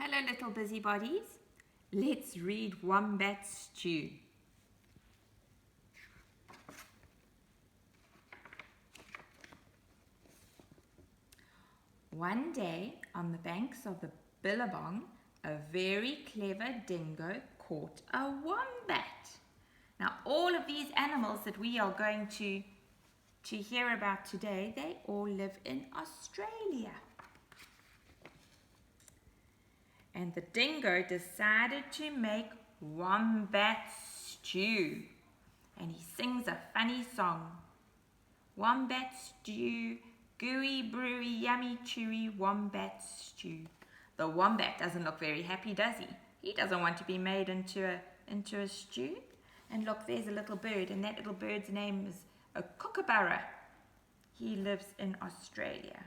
Hello, little busybodies. Let's read Wombat Stew. One day, on the banks of the Billabong, a very clever dingo caught a wombat. Now, all of these animals that we are going to hear about today, they all live in Australia. And the dingo decided to make wombat stew. And he sings a funny song. Wombat stew, gooey, brewy, yummy, chewy, wombat stew. The wombat doesn't look very happy, does he? He doesn't want to be made into a stew. And look, there's a little bird, and that little bird's name is a kookaburra. He lives in Australia.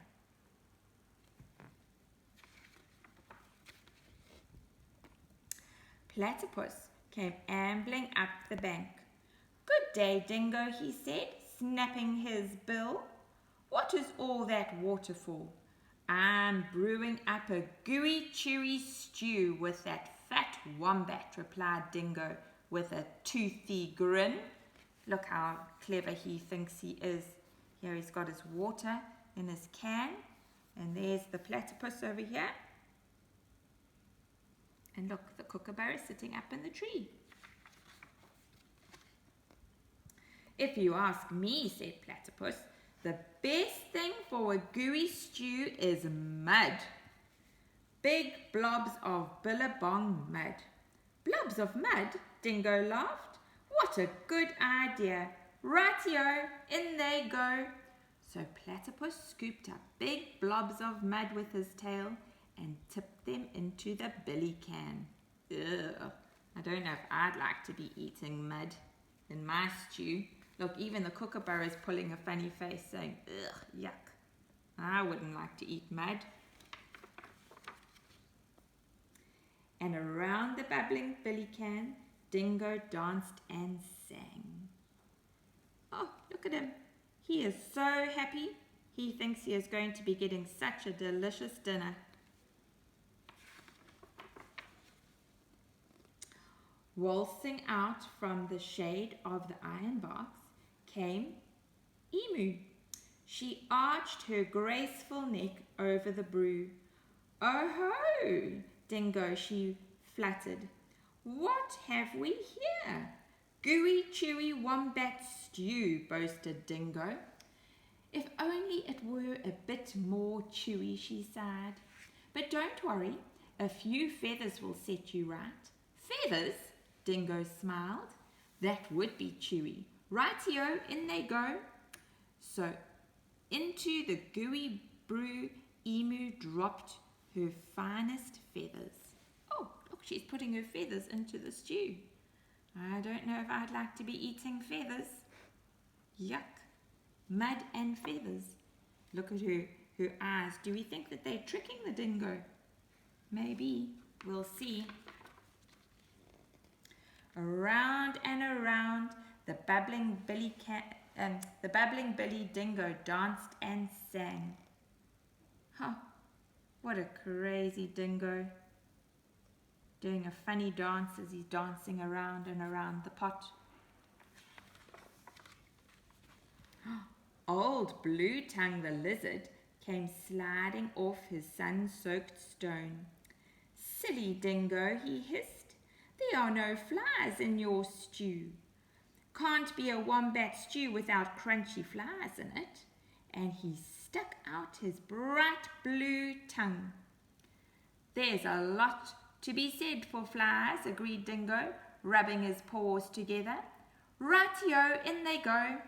Platypus came ambling up the bank. "Good day, Dingo," he said, snapping his bill. "What is all that water for?" "I'm brewing up a gooey, chewy stew with that fat wombat," replied Dingo with a toothy grin. Look how clever he thinks he is. Here he's got his water in his can, and there's the platypus over here. And look, the kookaburra is sitting up in the tree. "If you ask me," said Platypus, "the best thing for a gooey stew is mud. Big blobs of Billabong mud." "Blobs of mud?" Dingo laughed. "What a good idea. Rightio, in they go." So Platypus scooped up big blobs of mud with his tail and tipped them into the billy can. Ugh, I don't know if I'd like to be eating mud in my stew. Look, even the kookaburra is pulling a funny face saying, "Ugh, yuck. I wouldn't like to eat mud." And around the bubbling billy can, Dingo danced and sang. Oh, look at him. He is so happy. He thinks he is going to be getting such a delicious dinner. Waltzing out from the shade of the iron box came Emu. She arched her graceful neck over the brew. "Oh ho, Dingo," she fluttered. "What have we here?" "Gooey, chewy wombat stew," boasted Dingo. "If only it were a bit more chewy," she sighed. "But don't worry, a few feathers will set you right." "Feathers?" Dingo smiled. "That would be chewy. Rightio, in they go." So into the gooey brew, Emu dropped her finest feathers. Oh, look, she's putting her feathers into the stew. I don't know if I'd like to be eating feathers. Yuck. Mud and feathers. Look at her eyes. Do we think that they're tricking the dingo? Maybe. We'll see. Around and around the bubbling billy dingo danced and sang. Huh, what a crazy dingo. Doing a funny dance as he's dancing around and around the pot. Old Blue Tongue the lizard came sliding off his sun-soaked stone. "Silly Dingo," he hissed. "There are no flies in your stew." "Can't be a wombat stew without crunchy flies in it." And he stuck out his bright blue tongue. "There's a lot to be said for flies," agreed Dingo, rubbing his paws together. "Rightio, in they go."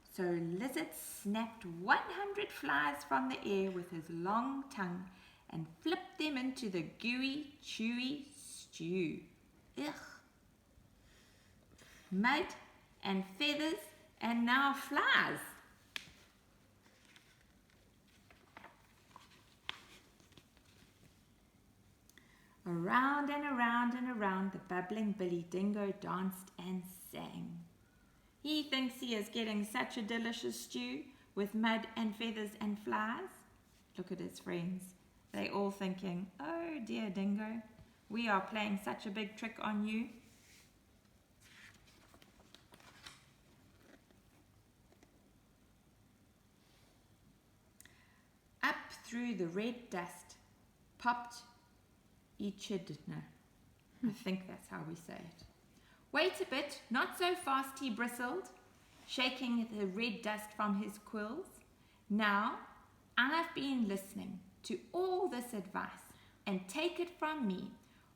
So Lizard snapped 100 flies from the air with his long tongue and flipped them into the gooey, chewy stew. Ugh. Mud and feathers and now flies. Around and around and around the bubbling billy dingo danced and sang. He thinks he is getting such a delicious stew with mud and feathers and flies. Look at his friends. They're all thinking, oh dear Dingo, we are playing such a big trick on you. Up through the red dust popped Echidna. I think that's how we say it. Wait a bit, not so fast, he bristled, shaking the red dust from his quills. Now, I've been listening to all this advice, and take it from me,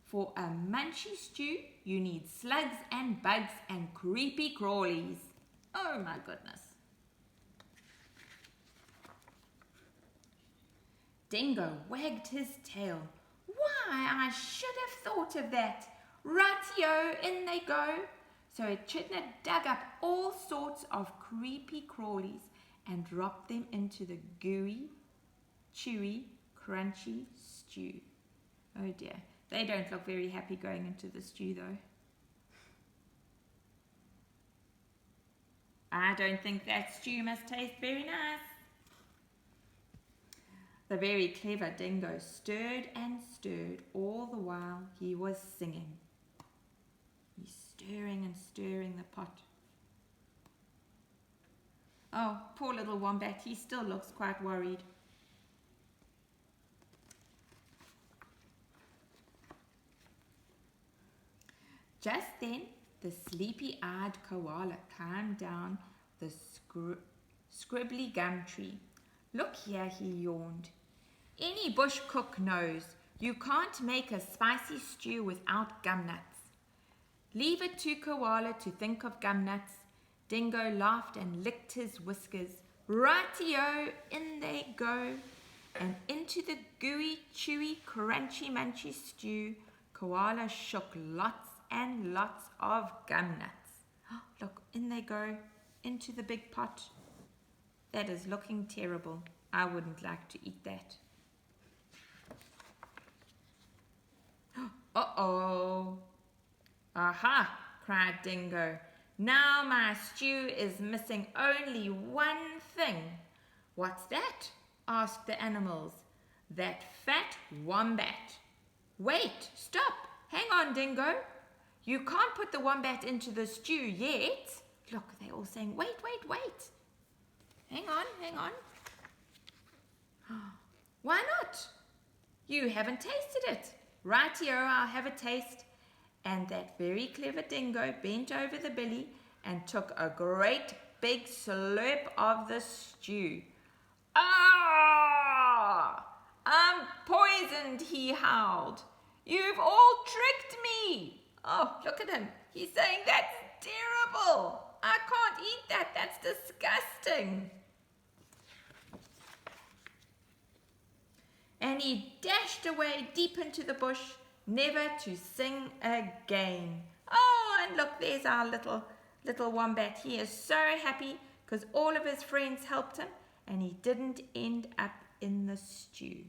for a munchy stew, you need slugs and bugs and creepy crawlies. Oh my goodness. Dingo wagged his tail. Why, I should have thought of that. Rightio, in they go. So Echidna dug up all sorts of creepy crawlies and dropped them into the gooey, chewy, crunchy stew. Oh dear, they don't look very happy going into the stew though. I don't think that stew must taste very nice. The very clever Dingo stirred and stirred all the while he was singing. He's stirring and stirring the pot. Oh, poor little Wombat, he still looks quite worried. Just then, the sleepy-eyed koala climbed down the scribbly gum tree. Look here, he yawned. Any bush cook knows you can't make a spicy stew without gum nuts. Leave it to Koala to think of gum nuts. Dingo laughed and licked his whiskers. Rightio, in they go. And into the gooey, chewy, crunchy, munchy stew, Koala shook lots and lots of gum nuts. Look, in they go, into the big pot. That is looking terrible. I wouldn't like to eat that. Uh-oh. Aha, cried Dingo. Now my stew is missing only one thing. What's that? Asked the animals. That fat wombat. Wait, stop. Hang on, Dingo. You can't put the wombat into the stew yet. Look, they're all saying, wait, wait, wait. Hang on, hang on. Why not? You haven't tasted it. Rightio, I'll have a taste. And that very clever Dingo bent over the billy and took a great big slurp of the stew. Ah! I'm poisoned, he howled. You've all tricked me. Oh, look at him. He's saying that's terrible. I can't eat that. That's disgusting. And he dashed away deep into the bush, never to sing again. Oh, and look, there's our little wombat. He is so happy because all of his friends helped him and he didn't end up in the stew.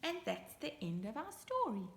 And that's the end of our story.